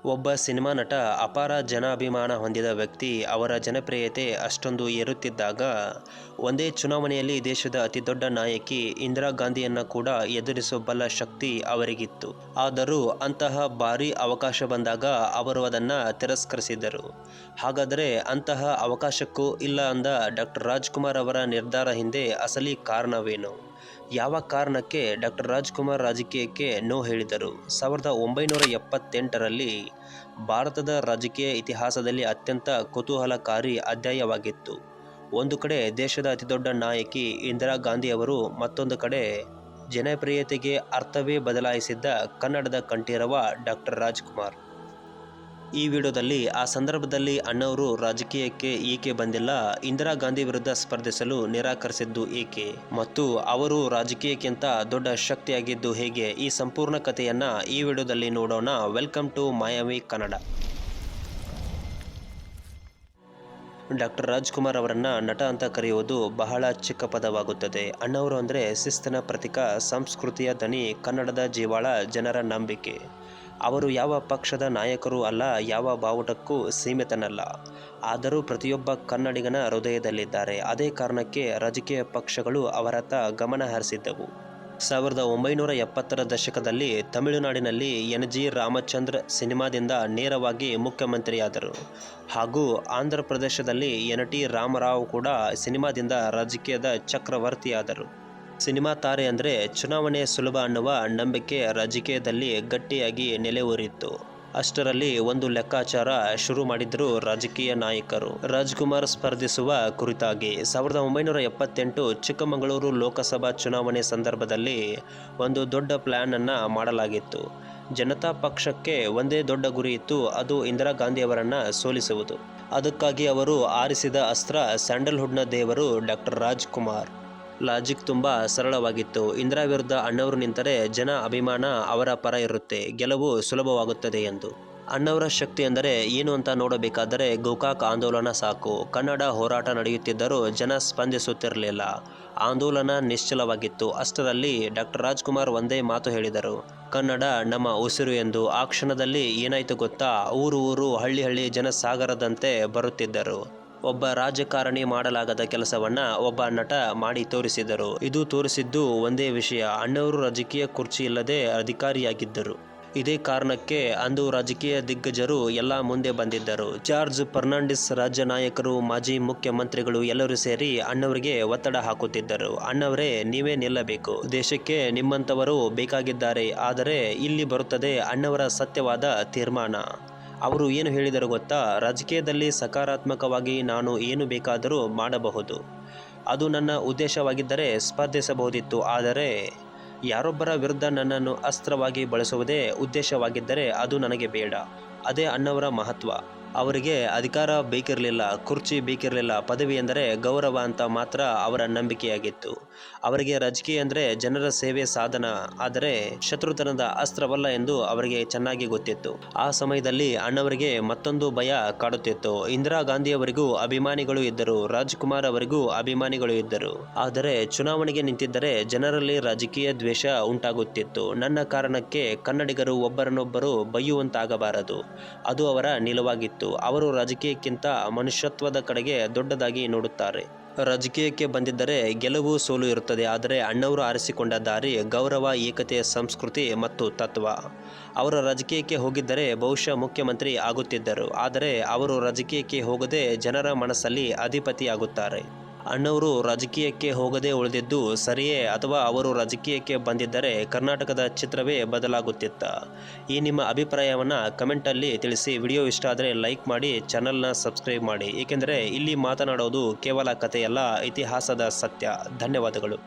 ಒಬ್ಬ ಸಿನಿಮಾ ನಟ ಅಪಾರ ಜನಾಭಿಮಾನ ಹೊಂದಿದ ವ್ಯಕ್ತಿ ಅವರ ಜನಪ್ರಿಯತೆ ಅಷ್ಟೊಂದು ಏರುತ್ತಿದ್ದಾಗ ಒಂದೇ ಚುನಾವಣೆಯಲ್ಲಿ ದೇಶದ ಅತಿದೊಡ್ಡ ನಾಯಕಿ ಇಂದಿರಾ ಗಾಂಧಿಯನ್ನು ಕೂಡ ಎದುರಿಸಬಲ್ಲ ಶಕ್ತಿ ಅವರಿಗಿತ್ತು. ಆದರೂ ಅಂತಹ ಭಾರೀ ಅವಕಾಶ ಬಂದಾಗ ಅವರು ಅದನ್ನು ತಿರಸ್ಕರಿಸಿದರು. ಹಾಗಾದರೆ ಅಂತಹ ಅವಕಾಶಕ್ಕೂ ಇಲ್ಲ ಅಂದ ಡಾಕ್ಟರ್ ರಾಜ್ಕುಮಾರ್ ಅವರ ನಿರ್ಧಾರ ಹಿಂದೆ ಅಸಲಿ ಕಾರಣವೇನು? ಯಾವ ಕಾರಣಕ್ಕೆ ಡಾಕ್ಟರ್ ರಾಜ್ಕುಮಾರ್ ರಾಜಕೀಯಕ್ಕೆ ನೋ ಹೇಳಿದರು? 1978ರಲ್ಲಿ ಭಾರತದ ರಾಜಕೀಯ ಇತಿಹಾಸದಲ್ಲಿ ಅತ್ಯಂತ ಕುತೂಹಲಕಾರಿ ಅಧ್ಯಾಯವಾಗಿತ್ತು. ಒಂದು ಕಡೆ ದೇಶದ ಅತಿದೊಡ್ಡ ನಾಯಕಿ ಇಂದಿರಾ ಗಾಂಧಿ ಅವರು, ಮತ್ತೊಂದು ಕಡೆ ಜನಪ್ರಿಯತೆಗೆ ಅರ್ಥವೇ ಬದಲಾಯಿಸಿದ್ದ ಕನ್ನಡದ ಕಂಠೀರವ ಡಾಕ್ಟರ್ ರಾಜ್ಕುಮಾರ್. ಈ ವಿಡಿಯೋದಲ್ಲಿ ಆ ಸಂದರ್ಭದಲ್ಲಿ ಅಣ್ಣವರು ರಾಜಕೀಯಕ್ಕೆ ಏಕೆ ಬಂದಿಲ್ಲ, ಇಂದಿರಾ ಗಾಂಧಿ ವಿರುದ್ಧ ಸ್ಪರ್ಧಿಸಲು ನಿರಾಕರಿಸಿದ್ದು ಏಕೆ, ಮತ್ತು ಅವರು ರಾಜಕೀಯಕ್ಕಿಂತ ದೊಡ್ಡ ಶಕ್ತಿಯಾಗಿದ್ದು ಹೇಗೆ, ಈ ಸಂಪೂರ್ಣ ಕಥೆಯನ್ನ ಈ ವಿಡಿಯೋದಲ್ಲಿ ನೋಡೋಣ. Welcome to Mayavi Kannada. Doctor Rajkumar ಅವರನ್ನ ನಟ ಅಂತ ಕರೆಯುವುದು ಬಹಳ ಚಿಕ್ಕ ಪದವಾಗುತ್ತದೆ. ಅಣ್ಣವರು ಅಂದರೆ ಶಿಸ್ತಿನ ಪ್ರತೀಕ, ಸಂಸ್ಕೃತಿಯ ದನಿ, ಕನ್ನಡದ ಜೀವಾಳ, ಜನರ ನಂಬಿಕೆ. ಅವರು ಯಾವ ಪಕ್ಷದ ನಾಯಕರೂ ಅಲ್ಲ, ಯಾವ ಬಾವುಟಕ್ಕೂ ಸೀಮಿತನಲ್ಲ. ಆದರೂ ಪ್ರತಿಯೊಬ್ಬ ಕನ್ನಡಿಗನ ಹೃದಯದಲ್ಲಿದ್ದಾರೆ. ಅದೇ ಕಾರಣಕ್ಕೆ ರಾಜಕೀಯ ಪಕ್ಷಗಳು ಅವರತ್ತ ಗಮನ ಹರಿಸಿದ್ದವು. 1970ರ ದಶಕದಲ್ಲಿ ತಮಿಳುನಾಡಿನಲ್ಲಿ ಎನ್.ಜಿ. ರಾಮಚಂದ್ರ ಸಿನಿಮಾದಿಂದ ನೇರವಾಗಿ ಮುಖ್ಯಮಂತ್ರಿಯಾದರು. ಹಾಗೂ ಆಂಧ್ರ ಪ್ರದೇಶದಲ್ಲಿ ಎನ್.ಟಿ. ರಾಮರಾವ್ ಕೂಡ ಸಿನಿಮಾದಿಂದ ರಾಜಕೀಯದ ಚಕ್ರವರ್ತಿಯಾದರು. ಸಿನಿಮಾ ತಾರೆ ಅಂದರೆ ಚುನಾವಣೆ ಸುಲಭ ಅನ್ನುವ ನಂಬಿಕೆ ರಾಜಕೀಯದಲ್ಲಿ ಗಟ್ಟಿಯಾಗಿ ನೆಲೆಯೂರಿತ್ತು. ಅಷ್ಟರಲ್ಲಿ ಒಂದು ಲೆಕ್ಕಾಚಾರ ಶುರು ಮಾಡಿದ್ರು ರಾಜಕೀಯ ನಾಯಕರು, ರಾಜ್ಕುಮಾರ್ ಸ್ಪರ್ಧಿಸುವ ಕುರಿತಾಗಿ. 1978 ಚಿಕ್ಕಮಗಳೂರು ಲೋಕಸಭಾ ಚುನಾವಣೆ ಸಂದರ್ಭದಲ್ಲಿ ಒಂದು ದೊಡ್ಡ ಪ್ಲಾನ್ ಅನ್ನ ಮಾಡಲಾಗಿತ್ತು. ಜನತಾ ಪಕ್ಷಕ್ಕೆ ಒಂದೇ ದೊಡ್ಡ ಗುರಿ ಇತ್ತು, ಅದು ಇಂದಿರಾ ಗಾಂಧಿಯವರನ್ನ ಸೋಲಿಸುವುದು. ಅದಕ್ಕಾಗಿ ಅವರು ಆರಿಸಿದ ಅಸ್ತ್ರ ಸ್ಯಾಂಡಲ್ವುಡ್ನ ದೇವರು ಡಾಕ್ಟರ್ ರಾಜ್ಕುಮಾರ್. ಲಾಜಿಕ್ ತುಂಬ ಸರಳವಾಗಿತ್ತು. ಇಂದಿರಾ ವಿರುದ್ಧ ಅಣ್ಣವರು ನಿಂತರೆ ಜನ ಅಭಿಮಾನ ಅವರ ಪರ ಇರುತ್ತೆ, ಗೆಲುವು ಸುಲಭವಾಗುತ್ತದೆ ಎಂದು. ಅಣ್ಣವರ ಶಕ್ತಿ ಎಂದರೆ ಏನು ಅಂತ ನೋಡಬೇಕಾದರೆ ಗೋಕಾಕ್ ಆಂದೋಲನ ಸಾಕು. ಕನ್ನಡ ಹೋರಾಟ ನಡೆಯುತ್ತಿದ್ದರೂ ಜನ ಸ್ಪಂದಿಸುತ್ತಿರಲಿಲ್ಲ. ಆಂದೋಲನ ನಿಶ್ಚಲವಾಗಿತ್ತು. ಅಷ್ಟರಲ್ಲಿ ಡಾಕ್ಟರ್ ರಾಜ್ಕುಮಾರ್ ಒಂದೇ ಮಾತು ಹೇಳಿದರು, ಕನ್ನಡ ನಮ್ಮ ಉಸಿರು ಎಂದು. ಆ ಕ್ಷಣದಲ್ಲಿ ಏನಾಯ್ತು ಗೊತ್ತಾ? ಊರು ಹಳ್ಳಿ ಜನಸಾಗರದಂತೆ ಬರುತ್ತಿದ್ದರು. ಒಬ್ಬ ರಾಜಕಾರಣಿ ಮಾಡಲಾಗದ ಕೆಲಸವನ್ನ ಒಬ್ಬ ನಟ ಮಾಡಿ ತೋರಿಸಿದರು. ಇದು ತೋರಿಸಿದ್ದು ಒಂದೇ ವಿಷಯ, ಅಣ್ಣವರು ರಾಜಕೀಯ ಕುರ್ಚಿ ಇಲ್ಲದೆ ಅಧಿಕಾರಿಯಾಗಿದ್ದರು. ಇದೇ ಕಾರಣಕ್ಕೆ ಅಂದು ರಾಜಕೀಯ ದಿಗ್ಗಜರು ಎಲ್ಲ ಮುಂದೆ ಬಂದಿದ್ದರು. ಜಾರ್ಜ್ ಫರ್ನಾಂಡಿಸ್, ರಾಜ್ಯ ನಾಯಕರು, ಮಾಜಿ ಮುಖ್ಯಮಂತ್ರಿಗಳು ಎಲ್ಲರೂ ಸೇರಿ ಅಣ್ಣವರಿಗೆ ಒತ್ತಡ ಹಾಕುತ್ತಿದ್ದರು. ಅಣ್ಣವರೇ, ನೀವೇ ನಿಲ್ಲಬೇಕು, ದೇಶಕ್ಕೆ ನಿಮ್ಮಂಥವರು ಬೇಕಾಗಿದ್ದಾರೆ. ಆದರೆ ಇಲ್ಲಿ ಬರುತ್ತದೆ ಅಣ್ಣವರ ಸತ್ಯವಾದ ತೀರ್ಮಾನ. ಅವರು ಏನು ಹೇಳಿದರು ಗೊತ್ತಾ? ರಾಜಕೀಯದಲ್ಲಿ ಸಕಾರಾತ್ಮಕವಾಗಿ ನಾನು ಏನು ಬೇಕಾದರೂ ಮಾಡಬಹುದು. ಅದು ನನ್ನ ಉದ್ದೇಶವಾಗಿದ್ದರೆ ಸ್ಪರ್ಧಿಸಬಹುದಿತ್ತು. ಆದರೆ ಯಾರೊಬ್ಬರ ವಿರುದ್ಧ ನನ್ನನ್ನು ಅಸ್ತ್ರವಾಗಿ ಬಳಸುವುದೇ ಉದ್ದೇಶವಾಗಿದ್ದರೆ ಅದು ನನಗೆ ಬೇಡ. ಅದೇ ಅಣ್ಣವರ ಮಹತ್ವ. ಅವರಿಗೆ ಅಧಿಕಾರ ಬೇಕಿರಲಿಲ್ಲ, ಕುರ್ಚಿ ಬೇಕಿರಲಿಲ್ಲ, ಪದವಿ ಎಂದರೆ ಗೌರವ ಅಂತ ಮಾತ್ರ ಅವರ ನಂಬಿಕೆಯಾಗಿತ್ತು. ಅವರಿಗೆ ರಾಜಕೀಯ ಅಂದರೆ ಜನರ ಸೇವೆ ಸಾಧನ, ಆದರೆ ಶತ್ರುತನದ ಅಸ್ತ್ರವಲ್ಲ ಎಂದು ಅವರಿಗೆ ಚೆನ್ನಾಗಿ ಗೊತ್ತಿತ್ತು. ಆ ಸಮಯದಲ್ಲಿ ಅಣ್ಣವರಿಗೆ ಮತ್ತೊಂದು ಭಯ ಕಾಡುತ್ತಿತ್ತು. ಇಂದಿರಾ ಗಾಂಧಿಯವರಿಗೂ ಅಭಿಮಾನಿಗಳು ಇದ್ದರು, ರಾಜ್ಕುಮಾರ್ ಅವರಿಗೂ ಅಭಿಮಾನಿಗಳು ಇದ್ದರು. ಆದರೆ ಚುನಾವಣೆಗೆ ನಿಂತಿದ್ದರೆ ಜನರಲ್ಲಿ ರಾಜಕೀಯ ದ್ವೇಷ ಉಂಟಾಗುತ್ತಿತ್ತು. ನನ್ನ ಕಾರಣಕ್ಕೆ ಕನ್ನಡಿಗರು ಒಬ್ಬರನ್ನೊಬ್ಬರು ಬೈಯುವಂತಾಗಬಾರದು, ಅದು ಅವರ ನಿಲುವಾಗಿತ್ತು. ಅವರು ರಾಜಕೀಯಕ್ಕಿಂತ ಮನುಷ್ಯತ್ವದ ಕಡೆಗೆ ದೊಡ್ಡದಾಗಿ ನೋಡುತ್ತಾರೆ. ರಾಜಕೀಯಕ್ಕೆ ಬಂದಿದ್ದರೆ ಗೆಲುವು ಸೋಲು ಇರುತ್ತದೆ. ಆದರೆ ಅಣ್ಣವರು ಆರಿಸಿಕೊಂಡ ದಾರಿ ಗೌರವ, ಏಕತೆ, ಸಂಸ್ಕೃತಿ ಮತ್ತು ತತ್ವ. ಅವರು ರಾಜಕೀಯಕ್ಕೆ ಹೋಗಿದ್ದರೆ ಬಹುಶಃ ಮುಖ್ಯಮಂತ್ರಿ ಆಗುತ್ತಿದ್ದರು. ಆದರೆ ಅವರು ರಾಜಕೀಯಕ್ಕೆ ಹೋಗದೆ ಜನರ ಮನಸ್ಸಲ್ಲಿ ಅಧಿಪತಿಯಾಗುತ್ತಾರೆ. ಅಣ್ಣವರು ರಾಜಕೀಯಕ್ಕೆ ಹೋಗದೆ ಉಳಿದಿದ್ದು ಸರಿಯೇ, ಅಥವಾ ಅವರು ರಾಜಕೀಯಕ್ಕೆ ಬಂದಿದ್ದರೆ ಕರ್ನಾಟಕದ ಚಿತ್ರವೇ ಬದಲಾಗುತ್ತಿತ್ತ? ಈ ನಿಮ್ಮ ಅಭಿಪ್ರಾಯವನ್ನು ಕಮೆಂಟಲ್ಲಿ ತಿಳಿಸಿ. ವಿಡಿಯೋ ಇಷ್ಟ ಆದರೆ ಲೈಕ್ ಮಾಡಿ, ಚಾನಲ್ನ ಸಬ್ಸ್ಕ್ರೈಬ್ ಮಾಡಿ. ಏಕೆಂದರೆ ಇಲ್ಲಿ ಮಾತನಾಡೋದು ಕೇವಲ ಕಥೆಯಲ್ಲ, ಇತಿಹಾಸದ ಸತ್ಯ. ಧನ್ಯವಾದಗಳು.